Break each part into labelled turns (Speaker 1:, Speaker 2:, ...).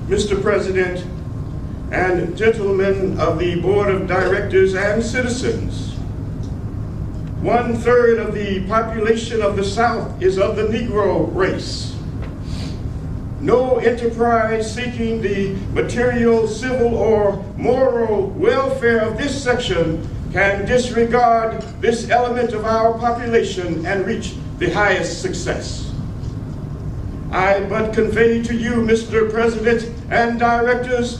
Speaker 1: Mr. President, and gentlemen of the Board of Directors and citizens, 1/3 of the population of the South is of the Negro race. No enterprise seeking the material, civil, or moral welfare of this section can disregard this element of our population and reach the highest success. I but convey to you, Mr. President and directors,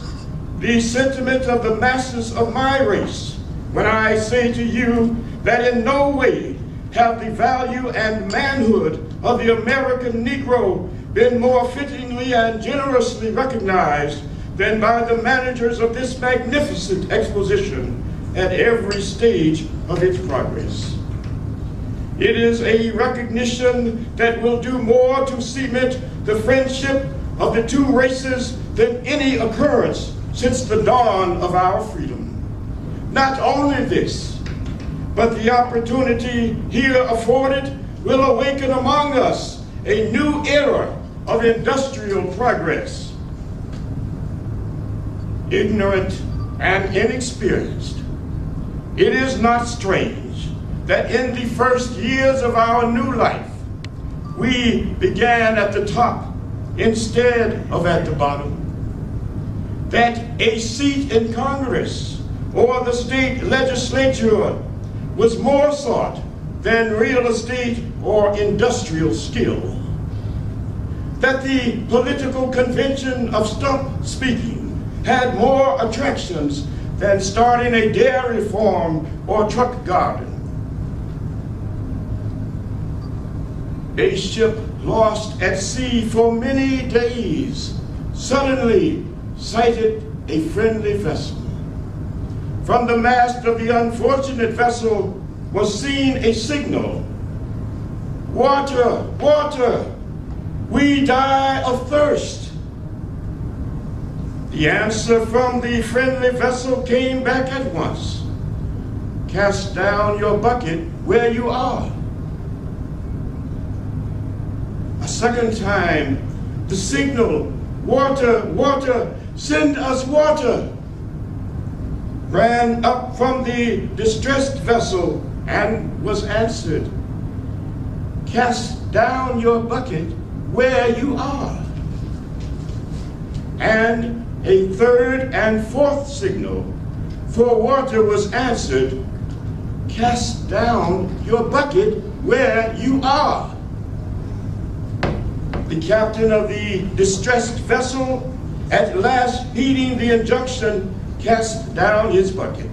Speaker 1: the sentiment of the masses of my race when I say to you that in no way have the value and manhood of the American Negro been more fittingly and generously recognized than by the managers of this magnificent exposition at every stage of its progress. It is a recognition that will do more to cement the friendship of the two races than any occurrence since the dawn of our freedom. Not only this, but the opportunity here afforded will awaken among us a new era of industrial progress. Ignorant and inexperienced, it is not strange that in the first years of our new life, we began at the top instead of at the bottom. That a seat in Congress or the state legislature was more sought than real estate or industrial skill. That the political convention of stump speaking had more attractions than starting a dairy farm or truck garden. A ship lost at sea for many days suddenly sighted a friendly vessel. From the mast of the unfortunate vessel was seen a signal: "Water, water, we die of thirst." The answer from the friendly vessel came back at once: "Cast down your bucket where you are." A second time, the signal, "Water, water, send us water," ran up from the distressed vessel and was answered: "Cast down your bucket where you are." And a third and fourth signal for water was answered: "Cast down your bucket where you are." The captain of the distressed vessel, at last heeding the injunction, cast down his bucket,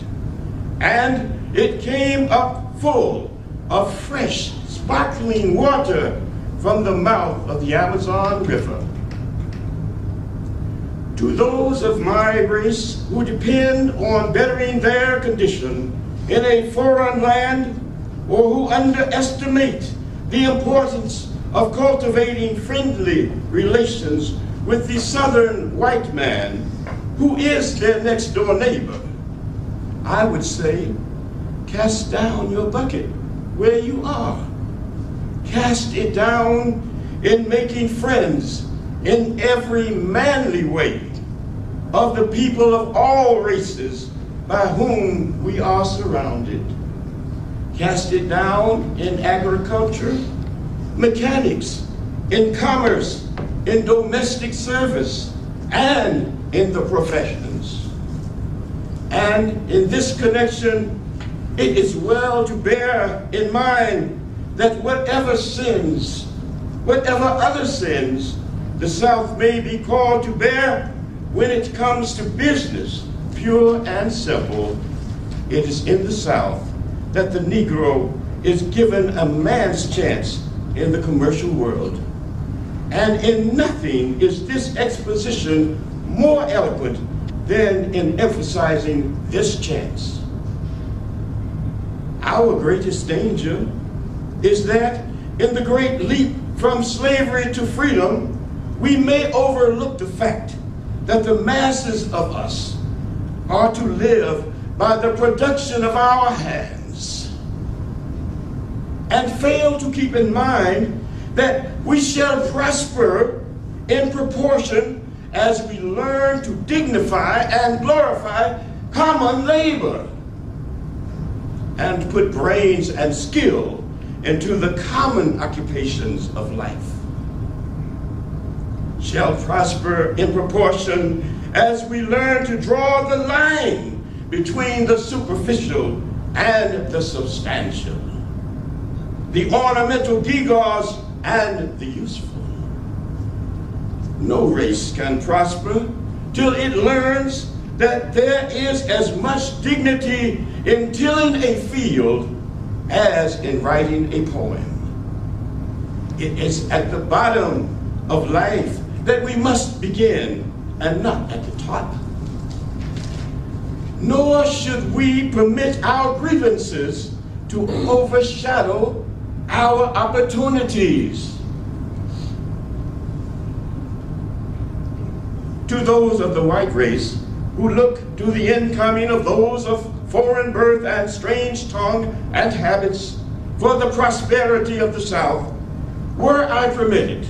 Speaker 1: and it came up full of fresh, sparkling water from the mouth of the Amazon River. To those of my race who depend on bettering their condition in a foreign land, or who underestimate the importance of cultivating friendly relations with the southern white man, who is their next door neighbor, I would say, cast down your bucket where you are. Cast it down in making friends in every manly way of the people of all races by whom we are surrounded. Cast it down in agriculture, mechanics, in commerce, in domestic service, and in the professions. And in this connection, it is well to bear in mind that whatever other sins the South may be called to bear when it comes to business, pure and simple, it is in the South that the Negro is given a man's chance in the commercial world. And in nothing is this exposition more eloquent than in emphasizing this chance. Our greatest danger is that in the great leap from slavery to freedom, we may overlook the fact that the masses of us are to live by the production of our hands, and fail to keep in mind that we shall prosper in proportion as we learn to dignify and glorify common labor and put brains and skill into the common occupations of life, shall prosper in proportion as we learn to draw the line between the superficial and the substantial, the ornamental gewgaws and the useful. No race can prosper till it learns that there is as much dignity in tilling a field as in writing a poem. It is at the bottom of life that we must begin, and not at the top. Nor should we permit our grievances to overshadow our opportunities. To those of the white race who look to the incoming of those of foreign birth and strange tongue and habits for the prosperity of the South, were I permitted,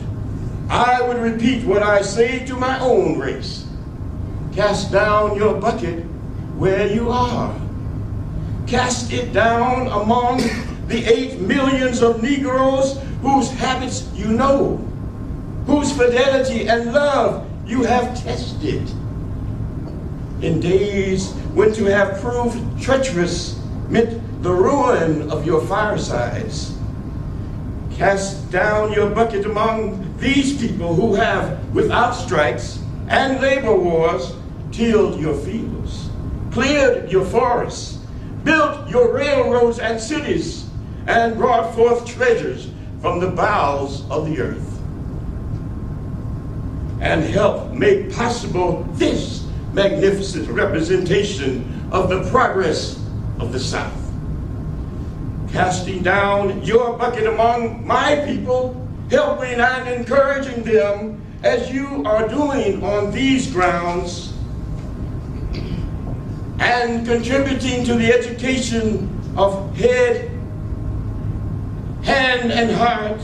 Speaker 1: I would repeat what I say to my own race. Cast down your bucket where you are. Cast it down among the 8 millions of Negroes whose habits you know, whose fidelity and love you have tested. In days when to have proved treacherous meant the ruin of your firesides. Cast down your bucket among these people who have, without strikes and labor wars, tilled your fields, cleared your forests, built your railroads and cities, and brought forth treasures from the bowels of the earth, and helped make possible this magnificent representation of the progress of the South. Casting down your bucket among my people, helping and encouraging them as you are doing on these grounds, and contributing to the education of head, hand, and heart,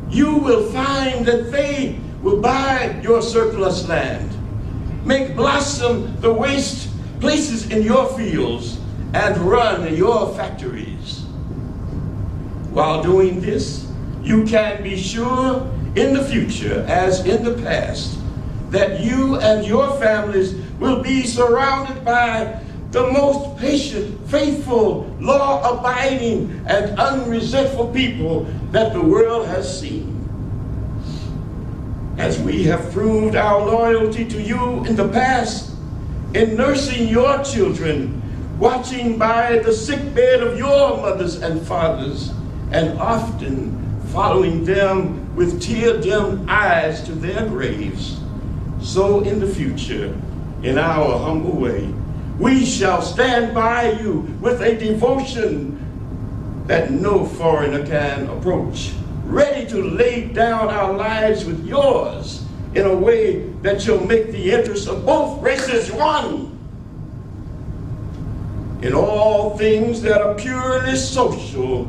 Speaker 1: you will find that they will buy your surplus land, make blossom the waste places in your fields, and run your factories. While doing this, you can be sure in the future, as in the past, that you and your families will be surrounded by the most patient, faithful, law-abiding, and unresentful people that the world has seen. As we have proved our loyalty to you in the past, in nursing your children, watching by the sickbed of your mothers and fathers, and often following them with tear-dimmed eyes to their graves, so in the future, in our humble way, we shall stand by you with a devotion that no foreigner can approach, ready to lay down our lives with yours in a way that shall make the interests of both races one. In all things that are purely social,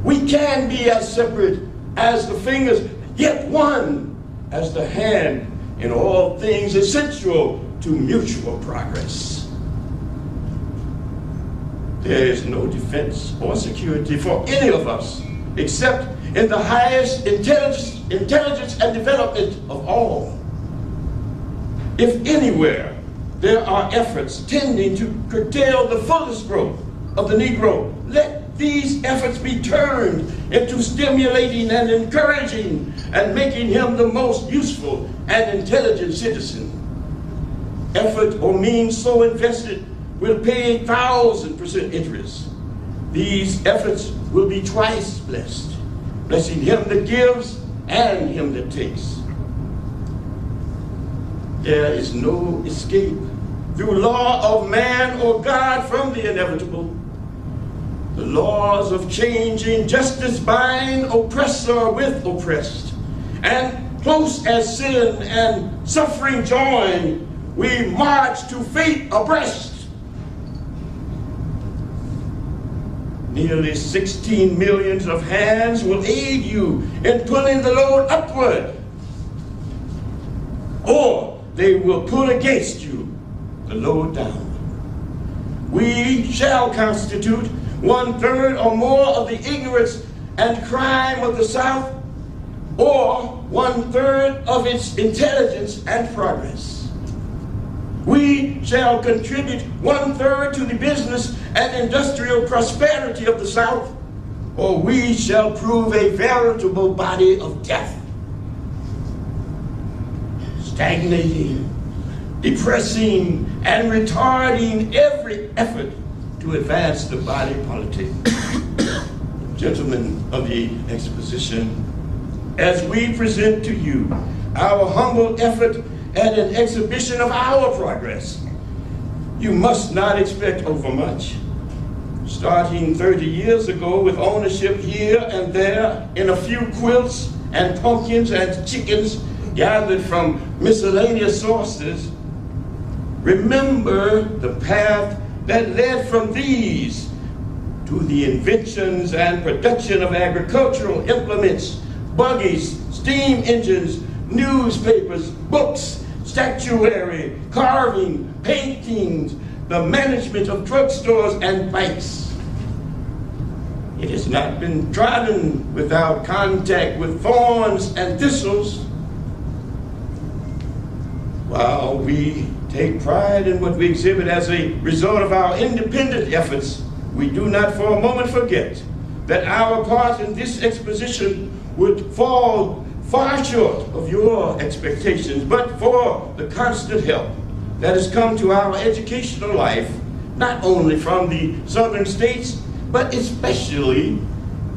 Speaker 1: we can be as separate as the fingers, yet one as the hand in all things essential to mutual progress. There is no defense or security for any of us except in the highest intelligence and development of all. If anywhere there are efforts tending to curtail the fullest growth of the Negro, let these efforts be turned into stimulating and encouraging and making him the most useful and intelligent citizen. Effort or means so invested will pay 1,000% interest. These efforts will be twice blessed, blessing him that gives and him that takes. There is no escape through law of man or God from the inevitable. The laws of changing justice bind oppressor with oppressed, and close as sin and suffering join, we march to fate abreast. Nearly 16 millions of hands will aid you in pulling the load upward. Or they will pull against you to lower down. We shall constitute 1/3 or more of the ignorance and crime of the South, or 1/3 of its intelligence and progress. We shall contribute 1/3 to the business and industrial prosperity of the South, or we shall prove a veritable body of death, stagnating, depressing, and retarding every effort to advance the body politic. Gentlemen of the Exposition, as we present to you our humble effort at an exhibition of our progress, you must not expect overmuch. Starting 30 years ago with ownership here and there in a few quilts and pumpkins and chickens gathered from miscellaneous sources, remember the path that led from these to the inventions and production of agricultural implements, buggies, steam engines, newspapers, books, statuary, carving, paintings, the management of drugstores and banks. It has not been trodden without contact with thorns and thistles. While we take pride in what we exhibit as a result of our independent efforts, we do not for a moment forget that our part in this exposition would fall far short of your expectations, but for the constant help that has come to our educational life, not only from the southern states, but especially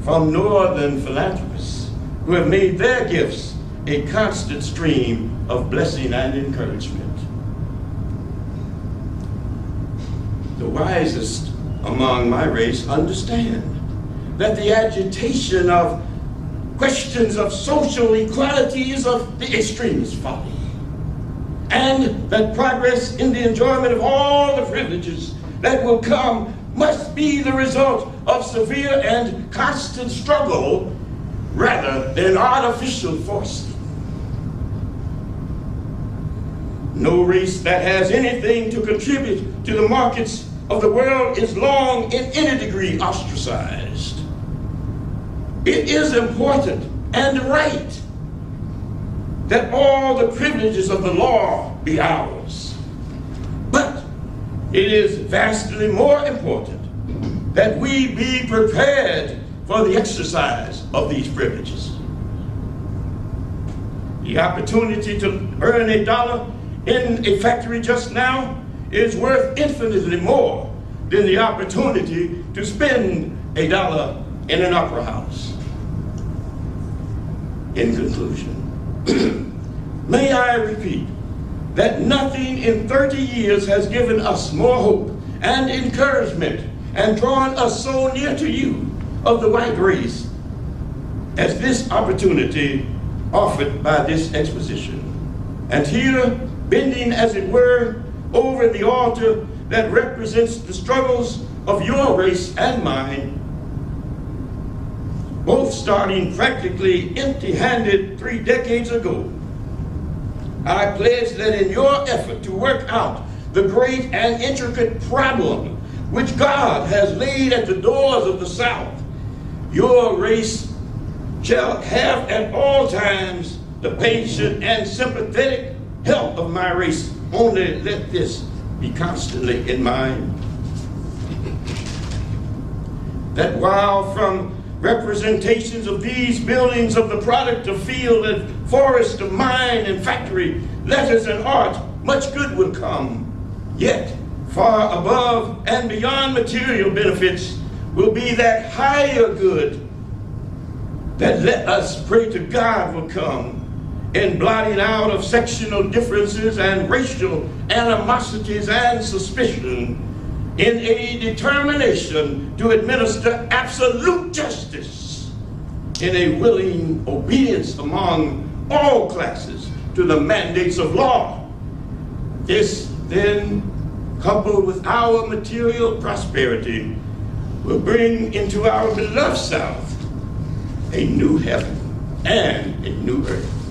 Speaker 1: from northern philanthropists who have made their gifts a constant stream of blessing and encouragement. The wisest among my race understand that the agitation of questions of social equality is of the extremest folly, and that progress in the enjoyment of all the privileges that will come must be the result of severe and constant struggle rather than artificial force. No race that has anything to contribute to the markets of the world is long in any degree ostracized. It is important and right that all the privileges of the law be ours. But it is vastly more important that we be prepared for the exercise of these privileges. The opportunity to earn $1 in a factory just now is worth infinitely more than the opportunity to spend $1 in an opera house. In conclusion, may I repeat that nothing in 30 years has given us more hope and encouragement and drawn us so near to you of the white race as this opportunity offered by this exposition. And here, bending as it were over the altar that represents the struggles of your race and mine, both starting practically empty-handed 3 decades ago, I pledge that in your effort to work out the great and intricate problem which God has laid at the doors of the South, your race shall have at all times the patient and sympathetic help of my race. Only let this be constantly in mind. That while from representations of these buildings of the product of field and forest, of mine and factory, letters and art, much good will come. Yet, far above and beyond material benefits will be that higher good that let us pray to God will come in blotting out of sectional differences and racial animosities and suspicion, in a determination to administer absolute justice in a willing obedience among all classes to the mandates of law. This then, coupled with our material prosperity, will bring into our beloved South a new heaven and a new earth.